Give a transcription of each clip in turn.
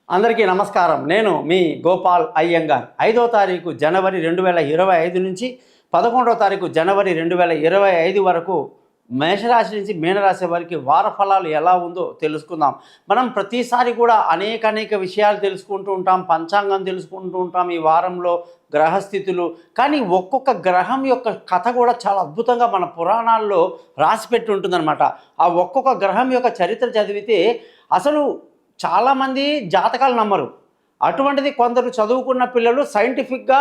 అందరికీ నమస్కారం. నేను మీ గోపాల్ అయ్యంగార్. 5వ తారీఖు జనవరి 2025 నుంచి 11వ తారీఖు జనవరి 2025 వరకు మేషరాశి నుంచి మీనరాశి వారికి వార ఫలాలు ఎలా ఉందో తెలుసుకుందాం. మనం ప్రతిసారి కూడా అనేక విషయాలు తెలుసుకుంటూ ఉంటాం, పంచాంగం తెలుసుకుంటూ ఉంటాం ఈ వారంలో, గ్రహస్థితులు. కానీ ఒక్కొక్క గ్రహం యొక్క కథ కూడా చాలా అద్భుతంగా మన పురాణాల్లో రాసిపెట్టి ఉంటుందన్నమాట. ఆ ఒక్కొక్క గ్రహం యొక్క చరిత్ర చదివితే అసలు చాలామంది జాతకాలు నమ్మరు. అటువంటిది కొందరు చదువుకున్న పిల్లలు సైంటిఫిక్గా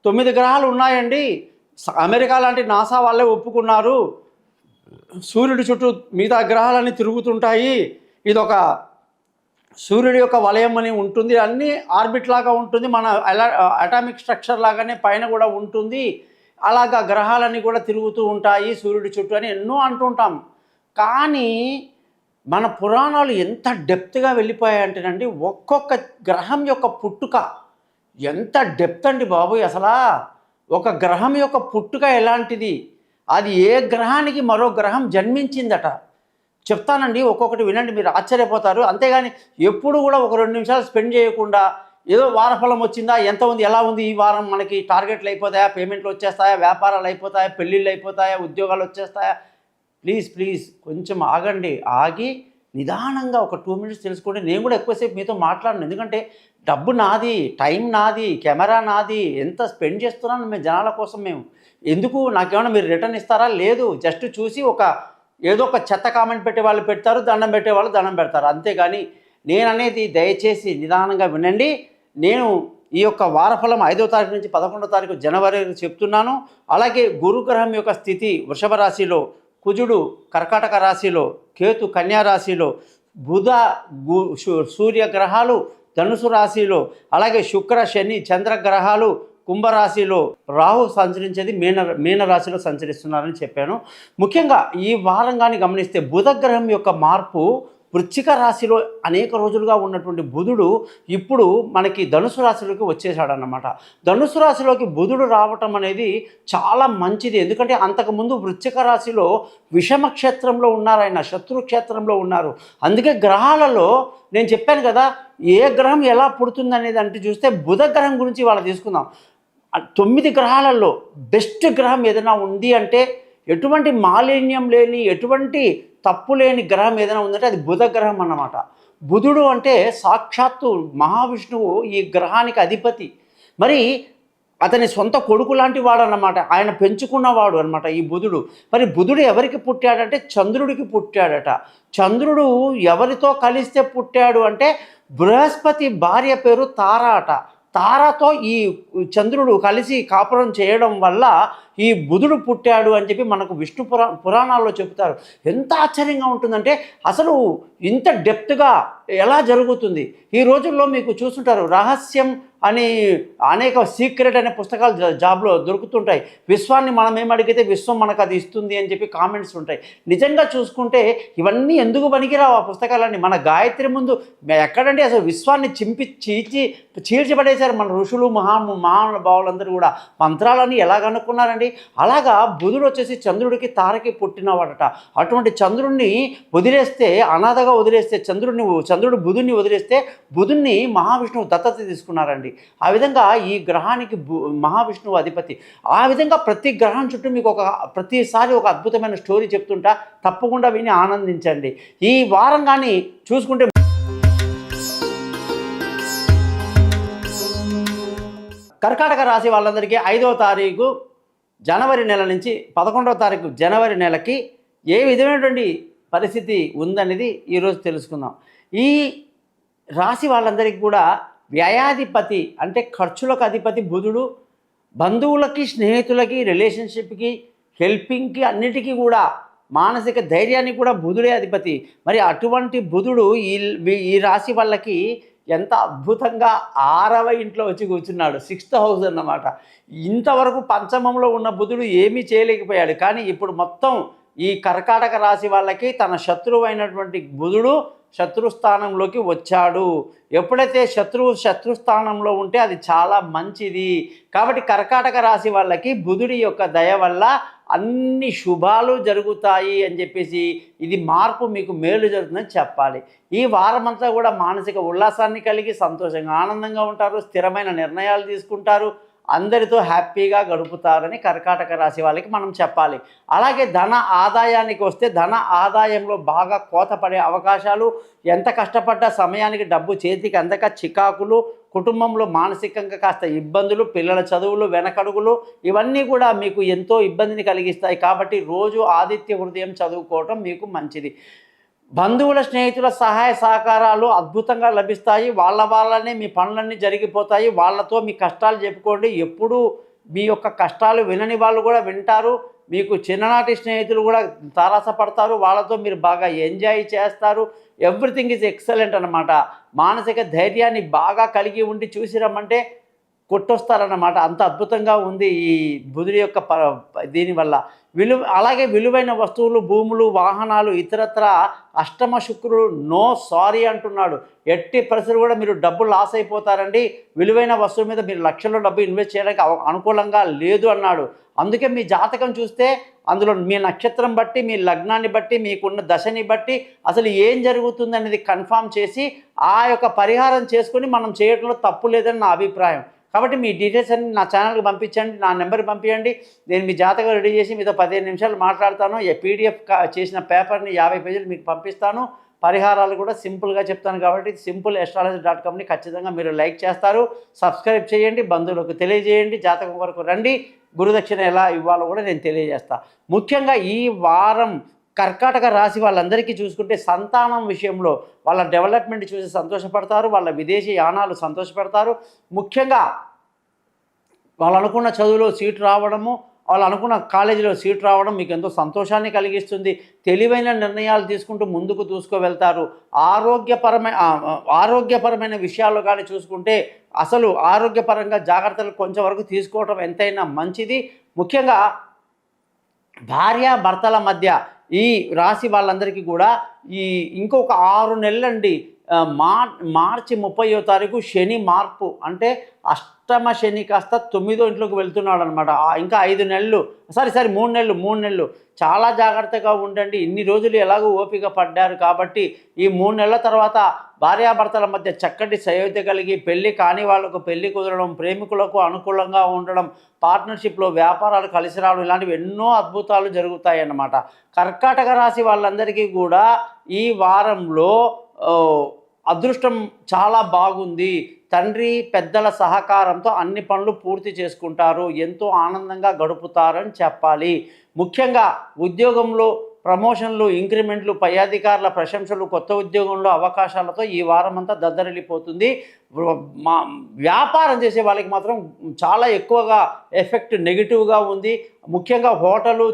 9 గ్రహాలు ఉన్నాయండి, అమెరికా లాంటి నాసా వాళ్ళే ఒప్పుకున్నారు, సూర్యుడి చుట్టూ మిగతా గ్రహాలన్నీ తిరుగుతుంటాయి, ఇదొక సూర్యుడి యొక్క వలయం అని ఉంటుంది, అన్నీ ఆర్బిట్ లాగా ఉంటుంది, మన అటామిక్ స్ట్రక్చర్ లాగానే పైన కూడా ఉంటుంది, అలాగా గ్రహాలన్నీ కూడా తిరుగుతూ ఉంటాయి సూర్యుడి చుట్టూ అని ఎన్నో అంటుంటాం. కానీ మన పురాణాలు ఎంత డెప్త్గా వెళ్ళిపోయాయంటేనండి, ఒక్కొక్క గ్రహం యొక్క పుట్టుక ఎంత డెప్త్ అండి బాబోయ్. అసలా ఒక గ్రహం యొక్క పుట్టుక ఎలాంటిది, అది ఏ గ్రహానికి మరో గ్రహం జన్మించిందట చెప్తానండి. ఒక్కొక్కటి వినండి, మీరు ఆశ్చర్యపోతారు. అంతేగాని ఎప్పుడు కూడా ఒక 2 నిమిషాలు స్పెండ్ చేయకుండా ఏదో వారఫలం వచ్చిందా, ఎంత ఉంది, ఎలా ఉంది, ఈ వారం మనకి టార్గెట్లు అయిపోతాయా, పేమెంట్లు వచ్చేస్తాయా, వ్యాపారాలు అయిపోతాయా, పెళ్ళిళ్ళు అయిపోతాయా, ఉద్యోగాలు వచ్చేస్తాయా, ప్లీజ్ కొంచెం ఆగండి. ఆగి నిదానంగా ఒక 2 మినిట్స్ తెలుసుకోండి. నేను కూడా ఎక్కువసేపు మీతో మాట్లాడను, ఎందుకంటే డబ్బు నాది, టైం నాది, కెమెరా నాది, ఎంత స్పెండ్ చేస్తున్నాను మేము జనాల కోసం. మేము ఎందుకు, నాకేమైనా మీరు రిటర్న్ ఇస్తారా? లేదు. జస్ట్ చూసి ఏదో ఒక చెత్త కామెంట్ పెట్టే వాళ్ళు పెడతారు, దండం పెట్టే వాళ్ళు దండం పెడతారు, అంతేగాని నేననేది దయచేసి నిదానంగా వినండి. నేను ఈ యొక్క వారఫలం 5వ తారీఖు నుంచి 11వ తారీఖు జనవరి చెప్తున్నాను. అలాగే గురుగ్రహం యొక్క స్థితి వృషభ రాశిలో, కుజుడు కర్కాటక రాశిలో, కేతు కన్యా రాశిలో, బుధ సూర్యగ్రహాలు ధనుసు రాశిలో, అలాగే శుక్ర శని చంద్రగ్రహాలు కుంభరాశిలో, రాహు సంచరించేది మీనరాశిలో సంచరిస్తున్నారని చెప్పాను. ముఖ్యంగా ఈ వారం కానీ గమనిస్తే బుధగ్రహం యొక్క మార్పు, వృశ్చిక రాశిలో అనేక రోజులుగా ఉన్నటువంటి బుధుడు ఇప్పుడు మనకి ధనుసు రాశిలోకి వచ్చేసాడన్నమాట. ధనుసు రాశిలోకి బుధుడు రావటం అనేది చాలా మంచిది. ఎందుకంటే అంతకుముందు వృశ్చిక రాశిలో విషమ క్షేత్రంలో ఉన్నారు, ఆయన శత్రు క్షేత్రంలో ఉన్నారు. అందుకే గ్రహాలలో నేను చెప్పాను కదా, ఏ గ్రహం ఎలా పుడుతుంది అనేది అంటే చూస్తే బుధ గ్రహం గురించి ఇవాళ తీసుకుందాం. 9 గ్రహాలలో బెస్ట్ గ్రహం ఏదైనా ఉంది అంటే, ఎటువంటి మాలిన్యం లేని, ఎటువంటి తప్పు లేని గ్రహం ఏదైనా ఉందంటే అది బుధ గ్రహం అన్నమాట. బుధుడు అంటే సాక్షాత్తు మహావిష్ణువు ఈ గ్రహానికి అధిపతి. మరి అతని సొంత కొడుకు లాంటి వాడు అన్నమాట, ఆయన పెంచుకున్నవాడు అనమాట ఈ బుధుడు. మరి బుధుడు ఎవరికి పుట్టాడంటే చంద్రుడికి పుట్టాడట. చంద్రుడు ఎవరితో కలిస్తే పుట్టాడు అంటే బృహస్పతి భార్య పేరు తార అట. తారతో ఈ చంద్రుడు కలిసి కాపురం చేయడం వల్ల ఈ బుధుడు పుట్టాడు అని చెప్పి మనకు విష్ణు పురాణాల్లో చెబుతారు. ఎంత ఆశ్చర్యంగా ఉంటుందంటే అసలు ఇంత డెప్త్గా ఎలా జరుగుతుంది. ఈ రోజుల్లో మీకు చూస్తుంటారు, రహస్యం అని అనేక సీక్రెట్ అనే పుస్తకాలు జాబ్లో దొరుకుతుంటాయి. విశ్వాన్ని మనం ఏమడిగితే విశ్వం మనకు అది ఇస్తుంది అని చెప్పి కామెంట్స్ ఉంటాయి. నిజంగా చూసుకుంటే ఇవన్నీ ఎందుకు పనికిరావు ఆ పుస్తకాలన్నీ. మన గాయత్రి ముందు ఎక్కడండి అసలు విశ్వాన్ని చీల్చిపడేశారు మన ఋషులు, మహానుభావులందరూ కూడా. మంత్రాలని ఎలా కనుక్కున్నారండి. అలాగా బుధుడు వచ్చేసి చంద్రుడికి తారకి పుట్టినవాడట. అటువంటి చంద్రుడిని వదిలేస్తే, అనాథగా వదిలేస్తే, చంద్రుడు బుధుడిని వదిలేస్తే బుధుడిని మహావిష్ణువు దత్తత తీసుకున్నారండి. ఆ విధంగా ఈ గ్రహానికి మహావిష్ణువు అధిపతి. ఆ విధంగా ప్రతి గ్రహం చుట్టూ మీకు ప్రతిసారి ఒక అద్భుతమైన స్టోరీ చెప్తుంటా, తప్పకుండా విని ఆనందించండి. ఈ వారం కానీ చూసుకుంటే కర్కాటక రాశి వాళ్ళందరికీ 5వ తారీఖు జనవరి నెల నుంచి 11వ తారీఖు జనవరి నెలకి ఏ విధమైనటువంటి పరిస్థితి ఉందనేది ఈరోజు తెలుసుకుందాం. ఈ రాశి వాళ్ళందరికీ కూడా వ్యయాధిపతి అంటే ఖర్చులకు అధిపతి బుధుడు. బంధువులకి, స్నేహితులకి, రిలేషన్షిప్కి, హెల్పింగ్కి, అన్నిటికీ కూడా మానసిక ధైర్యానికి కూడా బుధుడే అధిపతి. మరి అటువంటి బుధుడు ఈ రాశి వాళ్ళకి ఎంత అద్భుతంగా 6వ ఇంట్లో వచ్చి కూర్చున్నాడు. 6th హౌస్ అన్నమాట. ఇంతవరకు పంచమంలో ఉన్న బుధుడు ఏమీ చేయలేకపోయాడు. కానీ ఇప్పుడు మొత్తం ఈ కర్కాటక రాశి వాళ్ళకి తన శత్రువు అయినటువంటి బుధుడు శత్రుస్థానంలోకి వచ్చాడు. ఎప్పుడైతే శత్రుస్థానంలో ఉంటే అది చాలా మంచిది. కాబట్టి కర్కాటక రాశి వాళ్ళకి బుధుడి యొక్క దయ వల్ల అన్ని శుభాలు జరుగుతాయి అని చెప్పేసి ఇది మార్పు మీకు మేలు జరుగుతుందని చెప్పాలి. ఈ వారమంతా కూడా మానసిక ఉల్లాసాన్ని కలిగి సంతోషంగా ఆనందంగా ఉంటారు, స్థిరమైన నిర్ణయాలు తీసుకుంటారు, అందరితో హ్యాపీగా గడుపుతారని కర్కాటక రాశి వాళ్ళకి మనం చెప్పాలి. అలాగే ధన ఆదాయానికి వస్తే ధన ఆదాయంలో బాగా కోత పడే అవకాశాలు, ఎంత కష్టపడ్డ సమయానికి డబ్బు చేతికి అందక చికాకులు, కుటుంబంలో మానసికంగా కాస్త ఇబ్బందులు, పిల్లల చదువులు వెనకడుగులు ఇవన్నీ కూడా మీకు ఎంతో ఇబ్బందిని కలిగిస్తాయి. కాబట్టి రోజు ఆదిత్య హృదయం చదువుకోవటం మీకు మంచిది. బంధువుల స్నేహితుల సహాయ సహకారాలు అద్భుతంగా లభిస్తాయి. వాళ్ళనే మీ పనులన్నీ జరిగిపోతాయి. వాళ్ళతో మీ కష్టాలు చెప్పుకోండి. ఎప్పుడూ మీ యొక్క కష్టాలు వినని వాళ్ళు కూడా వింటారు. మీకు చిన్ననాటి స్నేహితులు కూడా తారసపడతారు. వాళ్ళతో మీరు బాగా ఎంజాయ్ చేస్తారు. ఎవ్రీథింగ్ ఈజ్ ఎక్సలెంట్ అనమాట. మానసిక ధైర్యాన్ని బాగా కలిగి ఉండి చూసి రమ్మంటే కొట్టొస్తారన్నమాట. అంత అద్భుతంగా ఉంది ఈ బుధుడి యొక్క దీనివల్ల. అలాగే విలువైన వస్తువులు, భూములు, వాహనాలు, ఇతరత్ర అష్టమ శుక్రుడు నో సారీ అంటున్నాడు. ఎట్టి పరిస్థితులు కూడా మీరు డబ్బు లాస్ అయిపోతారండి. విలువైన వస్తువు మీద మీరు లక్షల్లో డబ్బు ఇన్వెస్ట్ చేయడానికి అనుకూలంగా లేదు అన్నాడు. అందుకే మీ జాతకం చూస్తే అందులో మీ నక్షత్రం బట్టి, మీ లగ్నాన్ని బట్టి, మీకున్న దశని బట్టి అసలు ఏం జరుగుతుంది అనేది కన్ఫామ్ చేసి ఆ యొక్క పరిహారం చేసుకొని మనం చేయడంలో తప్పు లేదని నా అభిప్రాయం. కాబట్టి మీ డీటెయిల్స్ అన్ని నా ఛానల్కి పంపించండి, నా నెంబర్కి పంపించండి. నేను మీ జాతకం రెడీ చేసి మీతో 15 నిమిషాలు మాట్లాడతాను. పీడిఎఫ్ చేసిన పేపర్ని 50 పేజీలు మీకు పంపిస్తాను. పరిహారాలు కూడా సింపుల్గా చెప్తాను. కాబట్టి simpleastrology.comని ఖచ్చితంగా మీరు లైక్ చేస్తారు, సబ్స్క్రైబ్ చేయండి, బంధువులకు తెలియజేయండి. జాతకం వరకు రండి. గురుదక్షిణ ఎలా ఇవ్వాలో కూడా నేను తెలియజేస్తాను. ముఖ్యంగా ఈ వారం కర్కాటక రాశి వాళ్ళందరికీ చూసుకుంటే సంతానం విషయంలో వాళ్ళ డెవలప్మెంట్ చూసి సంతోషపడతారు. వాళ్ళ విదేశీ యానాలు సంతోషపడతారు. ముఖ్యంగా వాళ్ళు అనుకున్న చదువులో సీటు రావడము, వాళ్ళు అనుకున్న కాలేజీలో సీటు రావడం మీకు ఎంతో సంతోషాన్ని కలిగిస్తుంది. తెలివైన నిర్ణయాలు తీసుకుంటూ ముందుకు వెళ్తారు. ఆరోగ్యపరమైన విషయాల్లో కానీ చూసుకుంటే అసలు ఆరోగ్యపరంగా జాగ్రత్తలు కొంచెం వరకు తీసుకోవడం ఎంతైనా మంచిది. ముఖ్యంగా భార్యాభర్తల మధ్య ఈ రాశి వాళ్ళందరికీ కూడా ఈ ఇంకొక 6 నెలలండి. మార్చి 30వ తారీఖు శని మార్పు, అంటే అష్టమ శని కాస్త 9వ ఇంట్లోకి వెళ్తున్నాడు అనమాట. ఇంకా 5 నెలలు 3 నెలలు చాలా జాగ్రత్తగా ఉండండి. ఇన్ని రోజులు ఎలాగో ఓపిక పడ్డారు కాబట్టి ఈ 3 నెలల తర్వాత భార్యాభర్తల మధ్య చక్కటి సయోధ్య కలిగి పెళ్లి కాని వాళ్లకు పెళ్లి కుదరడం, ప్రేమికులకు అనుకూలంగా ఉండడం, పార్ట్నర్షిప్లో వ్యాపారాలు కలిసి రావడం, ఇలాంటివి ఎన్నో అద్భుతాలు జరుగుతాయి అన్నమాట. కర్కాటక రాశి వాళ్ళందరికీ కూడా ఈ వారంలో అదృష్టం చాలా బాగుంది. తండ్రి పెద్దల సహకారంతో అన్ని పనులు పూర్తి చేసుకుంటారు. ఎంతో ఆనందంగా గడుపుతారని చెప్పాలి. ముఖ్యంగా ఉద్యోగంలో ప్రమోషన్లు, ఇంక్రిమెంట్లు, పై అధికారుల ప్రశంసలు, కొత్త ఉద్యోగంలో అవకాశాలతో ఈ వారం అంతా దద్దరిల్లిపోతుంది. వ్యాపారం చేసే వాళ్ళకి మాత్రం చాలా ఎక్కువగా ఎఫెక్ట్ నెగిటివ్గా ఉంది. ముఖ్యంగా హోటలు,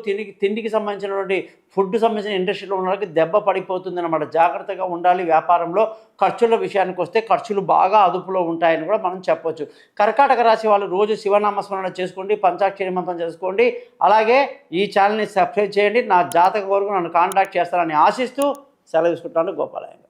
తిండికి సంబంధించినటువంటి ఫుడ్ సంబంధించిన ఇండస్ట్రీలో ఉన్న వాళ్ళకి దెబ్బ పడిపోతుంది అన్నమాట. జాగ్రత్తగా ఉండాలి. వ్యాపారంలో ఖర్చుల విషయానికి వస్తే ఖర్చులు బాగా అదుపులో ఉంటాయని కూడా మనం చెప్పొచ్చు. కర్కాటక రాశి వాళ్ళు రోజు శివనామస్మరణ చేసుకోండి, పంచాక్షరి మంత్రం చేసుకోండి. అలాగే ఈ ఛానల్ని సబ్స్క్రైబ్ చేయండి. నా జాతక వరకు నన్ను కాంటాక్ట్ చేస్తారని ఆశిస్తూ సెలవు తీసుకుంటాను. గోపాలయ్య.